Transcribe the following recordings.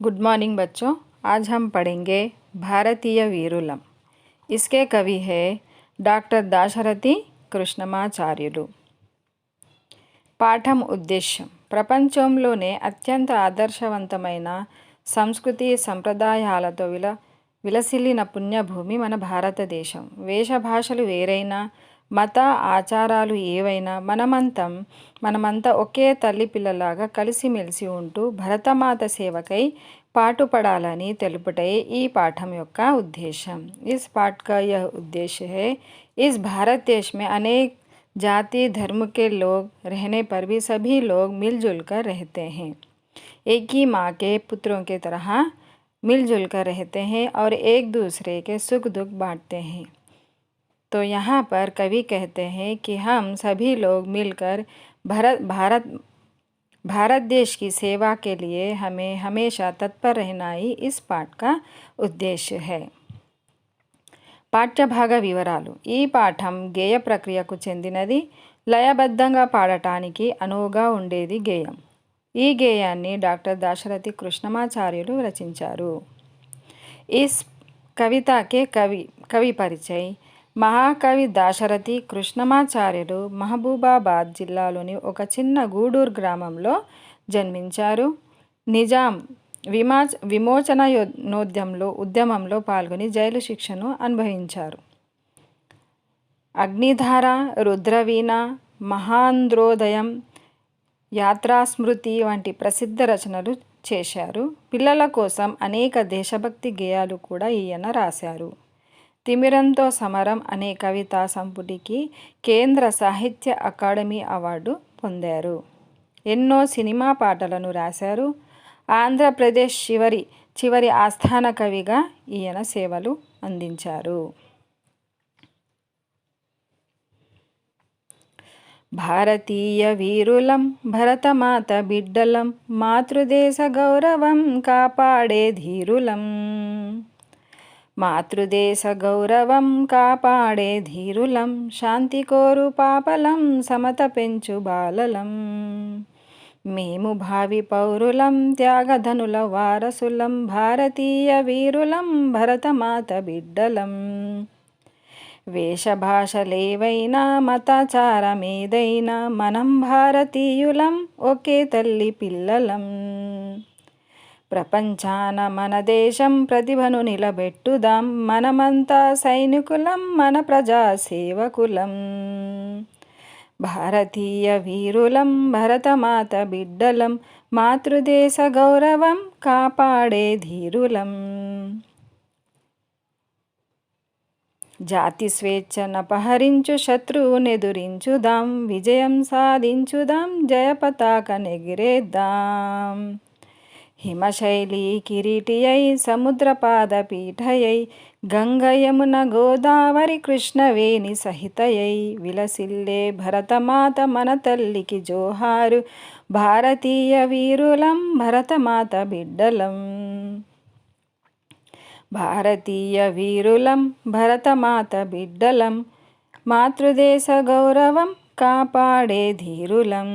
Good morning बच्चों। आज हम पढ़ेंगे भारतीय वीरुलम। इसके कवि है డాక్టర్ దాశరథి కృష్ణమాచార్యులు। పాఠం ఉద్దేశ్యం: ప్రపంచంలోనే అత్యంత ఆదర్శవంతమైన సంస్కృతి సంప్రదాయాలతో విలసిల్లిన పుణ్యభూమి మన భారతదేశం. వేషభాషలు వేరైనా, మత ఆచారాలు ఏవైనా మనమంతా ఒకే తల్లి పిల్లలాగా కలిసిమెలిసి ఉంటూ భరతమాత సేవకై पाठुपड़ाలని తెలుపుటే ఈ पाठम యొక్క उद्देश्य। इस पाठ का यह उद्देश्य है, इस भारत देश में अनेक जाति धर्म के लोग रहने पर भी सभी लोग मिलजुल कर रहते हैं। एक ही माँ के पुत्रों की तरह मिलजुल कर रहते हैं और एक दूसरे के सुख दुख बांटते हैं। तो यहाँ पर कवि कहते हैं कि हम सभी लोग मिलकर भारत देश की सेवा के लिए हमें हमेशा तत्पर रहना ही इस पाठ का उद्देश्य है। పాఠ్యభాగ వివరాలు: ఈ పాఠం గేయ ప్రక్రియకు చెందినది. లయబద్ధంగా పాడటానికి అనువుగా ఉండేది గేయం. ఈ గేయాన్ని డాక్టర్ దాశరథి కృష్ణమాచార్యులు రచించారు. ఇస్ కవితా కే కవి పరిచయ్: మహాకవి దాశరథి కృష్ణమాచార్యులు మహబూబాబాద్ జిల్లాలోని ఒక చిన్న గూడూరు గ్రామంలో జన్మించారు. నిజాం ఉద్యమంలో పాల్గొని జైలు శిక్షను అనుభవించారు. అగ్నిధార, రుద్రవీణ, మహాంధ్రోదయం, యాత్రాస్మృతి వంటి ప్రసిద్ధ రచనలు చేశారు. పిల్లల కోసం అనేక దేశభక్తి గేయాలు కూడా ఈయన రాశారు. తిమిరంతో సమరం అనే కవితా సంపుటికి కేంద్ర సాహిత్య అకాడమీ అవార్డు పొందారు. ఎన్నో సినిమా పాటలను రాశారు. ఆంధ్రప్రదేశ్ చివరి ఆస్థాన కవిగా ఈయన సేవలు అందించారు. భారతీయ వీరులం భరతమాత బిడ్డలం, మాతృదేశ గౌరవం కాపాడే ధీరులం. మాతృదేశ గౌరవం కాపాడే ధీరులం, శాంతి కోరు పాపలం, సమత పెంచు బాలలం. మేము భావి పౌరులం, త్యాగధనుల వారసులం, భారతీయ వీరులం భరతమాత బిడ్డలం. వేషభాషలేవైనా, మతాచారమేదైనా, మనం భారతీయులం, ఒకే తల్లి పిల్లలం. ప్రపంచాన మన దేశం ప్రతిభను నిలబెట్టుదాం, మనమంతా సైనికులం, మన ప్రజా సేవకులం. భారతీయ వీరులం భరతమాత బిడ్డలం, మాతృదేశ గౌరవం కాపాడే ధీరులం. జాతి స్వేచ్ఛనపహరించు శత్రువునెదురించుదాం, విజయం సాధించుదాం, జయ పతాక నెగిరేద్దాం. హిమశైలి కిరీటియై, సముద్రపాద పీఠయై, గంగ యమున గోదావరి కృష్ణవేణి సహితయై విలసిల్లే భరతమాత మన తల్లికి జోహారు. భారతీయ వీరులం భరతమాత బిడ్డలం. భారతీయ వీరులం భరతమాత బిడ్డలం, మాతృదేశ గౌరవం కాపాడే ధీరులం.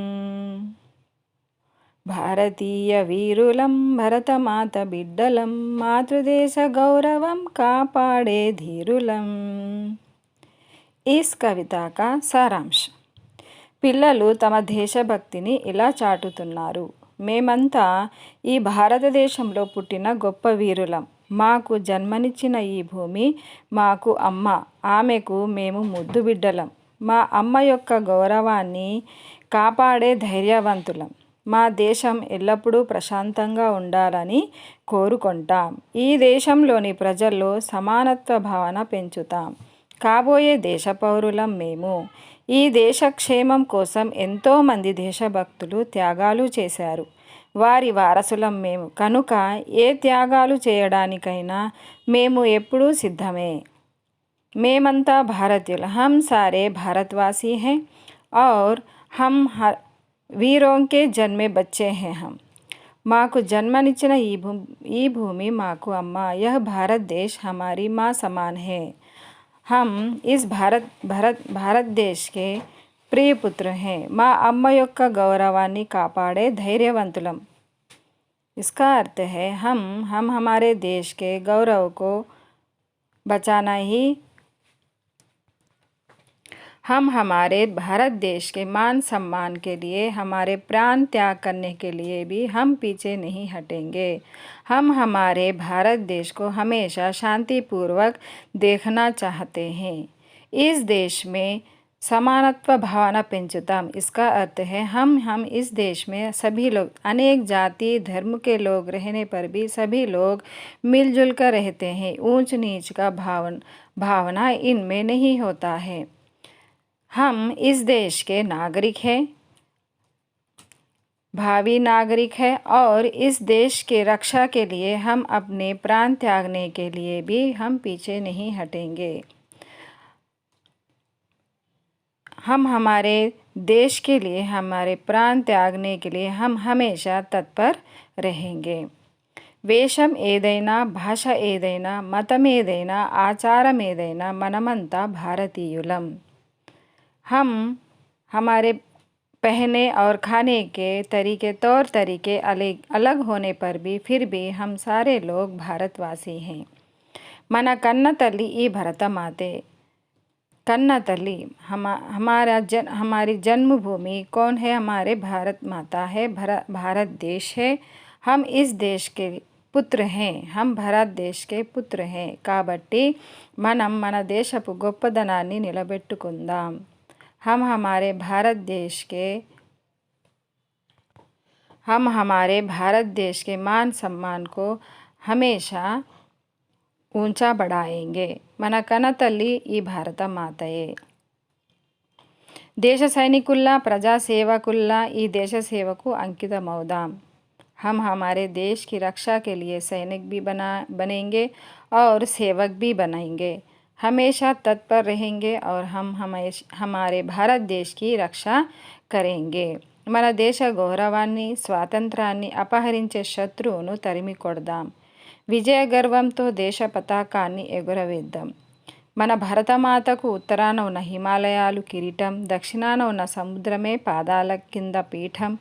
భారతీయ వీరులం భరతమాత బిడ్డలం, మాతృదేశ గౌరవం కాపాడే ధీరులం. ఇస్ కవితా కా సారాంశ్: పిల్లలు తమ దేశభక్తిని ఇలా చాటుతున్నారు. మేమంతా ఈ భారతదేశంలో పుట్టిన గొప్ప వీరులం. మాకు జన్మనిచ్చిన ఈ భూమి మాకు అమ్మ. ఆమెకు మేము ముద్దు బిడ్డలం. మా అమ్మ యొక్క గౌరవాన్ని కాపాడే ధైర్యవంతులం. మా దేశం ఎల్లప్పుడూ ప్రశాంతంగా ఉండాలని కోరుకుంటాం. ఈ దేశంలోని ప్రజల్లో సమానత్వ భావన పెంచుతాం. కాబోయే దేశ పౌరులం మేము. ఈ దేశ క్షేమం కోసం ఎంతోమంది దేశభక్తులు త్యాగాలు చేశారు. వారి వారసులం మేము. కనుక ఏ త్యాగాలు చేయడానికైనా మేము ఎప్పుడూ సిద్ధమే. మేమంతా భారతీయులు. हम सारे भारतवासी हैं और हम वीरों के जन्मे बच्चे हैं हम. మాకు జన్మనిచ్చిన ఈ భూమి మాకు అమ్మ. यह भारत देश हमारी माँ समान है. हम इस भारत देश के ప్రియపుత్ర హే. మా అమ్మ యొక్క గౌరవాన్ని కాపాడే ధైర్యవంతులం. इसका अर्थ है हम हमारे देश के गौरव को बचाना ही, हम हमारे भारत देश के मान सम्मान के लिए, हमारे प्राण त्याग करने के लिए भी हम पीछे नहीं हटेंगे। हम हमारे भारत देश को हमेशा शांतिपूर्वक देखना चाहते हैं। इस देश में समानत्व भावना पेंचुताम। इसका अर्थ है हम इस देश में सभी लोग, अनेक जाति धर्म के लोग रहने पर भी सभी लोग मिलजुल कर रहते हैं। ऊंच नीच का भावना इनमें नहीं होता है। हम इस देश के नागरिक हैं, भावी नागरिक है, और इस देश के रक्षा के लिए हम अपने प्राण त्यागने के लिए भी हम पीछे नहीं हटेंगे। हम हमारे देश के लिए, हमारे प्राण त्यागने के लिए हम हमेशा तत्पर रहेंगे। వేషం ఏదైనా, భాష ఏదైనా, మతం ఏదైనా, ఆచారం ఏదైనా, మనమంతా భారతీయులం। हम हमारे पहने और खाने के तरीके, तौर तरीके अलग होने पर भी फिर भी हम सारे लोग भारतवासी हैं। మన కన్న తల్లి ఈ భరతమాతే। कन्ना तल्ली हमारी जन्मभूमि कौन है? हमारे भारत माता है, भारत देश है। हम इस देश के पुत्र हैं, हम भारत देश के पुत्र हैं కాబట్టి మనం మన దేశపు గొప్పదనాన్ని నిలబెట్టుకుందాం। हम हमारे भारत देश के मान सम्मान को हमेशा ऊंचा बढ़ाएंगे। మన కన్న తల్లి ఈ భారత మాతయే। దేశ సైనికుల్లా, ప్రజా సేవకుల్లా ఈ దేశ సేవకు అంకితమవుదాం। हम हमारे देश की रक्षा के लिए सैनिक भी बनेंगे और सेवक भी बनेंगे। हमेशा तत्पर रहेंगे और हम हमारे भारत देश की रक्षा करेंगे। మన దేశ గౌరవాన్ని, స్వాతంత్రాన్ని అపహరించే శత్రువును తరిమి కొడదాం। విజయ గర్వంతో దేశ పతాకాన్ని ఎగురవేద్దాం। మన భరతమాతకు ఉత్తరాన ఉన్న హిమాలయాలు కిరీటం, దక్షిణాన ఉన్న సముద్రమే పాదాల కింద పీఠం,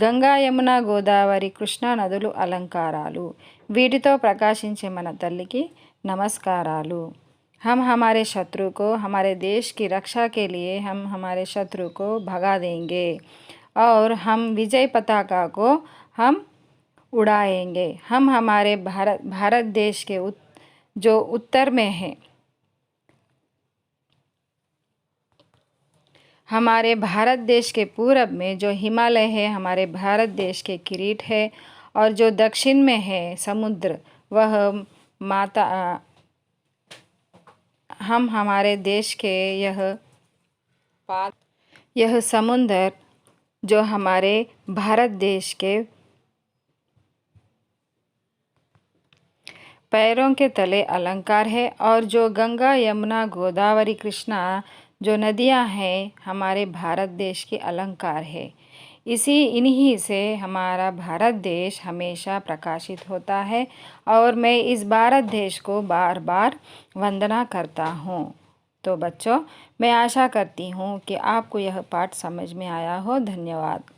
గంగా యమున గోదావరి కృష్ణా నదులు అలంకారాలు। వీటితో ప్రకాశించే మన తల్లికి నమస్కారాలు। हम हमारे शत्रु को, हमारे देश की रक्षा के लिए हम हमारे शत्रु को भगा देंगे और हम विजय पताका को हम उड़ाएंगे। हम हमारे भारत देश के जो उत्तर में है, हमारे भारत देश के पूरब में जो हिमालय है, हमारे भारत देश के किरीट है, और जो दक्षिण में है समुद्र, वह माता, हम हमारे देश के यह समुद्र जो हमारे भारत देश के पैरों के तले अलंकार है, और जो गंगा यमुना गोदावरी कृष्णा जो नदियां हैं हमारे भारत देश की अलंकार है। इन्हीं से हमारा भारत देश हमेशा प्रकाशित होता है, और मैं इस भारत देश को बार बार वंदना करता हूँ। तो बच्चों, मैं आशा करती हूँ कि आपको यह पाठ समझ में आया हो। धन्यवाद।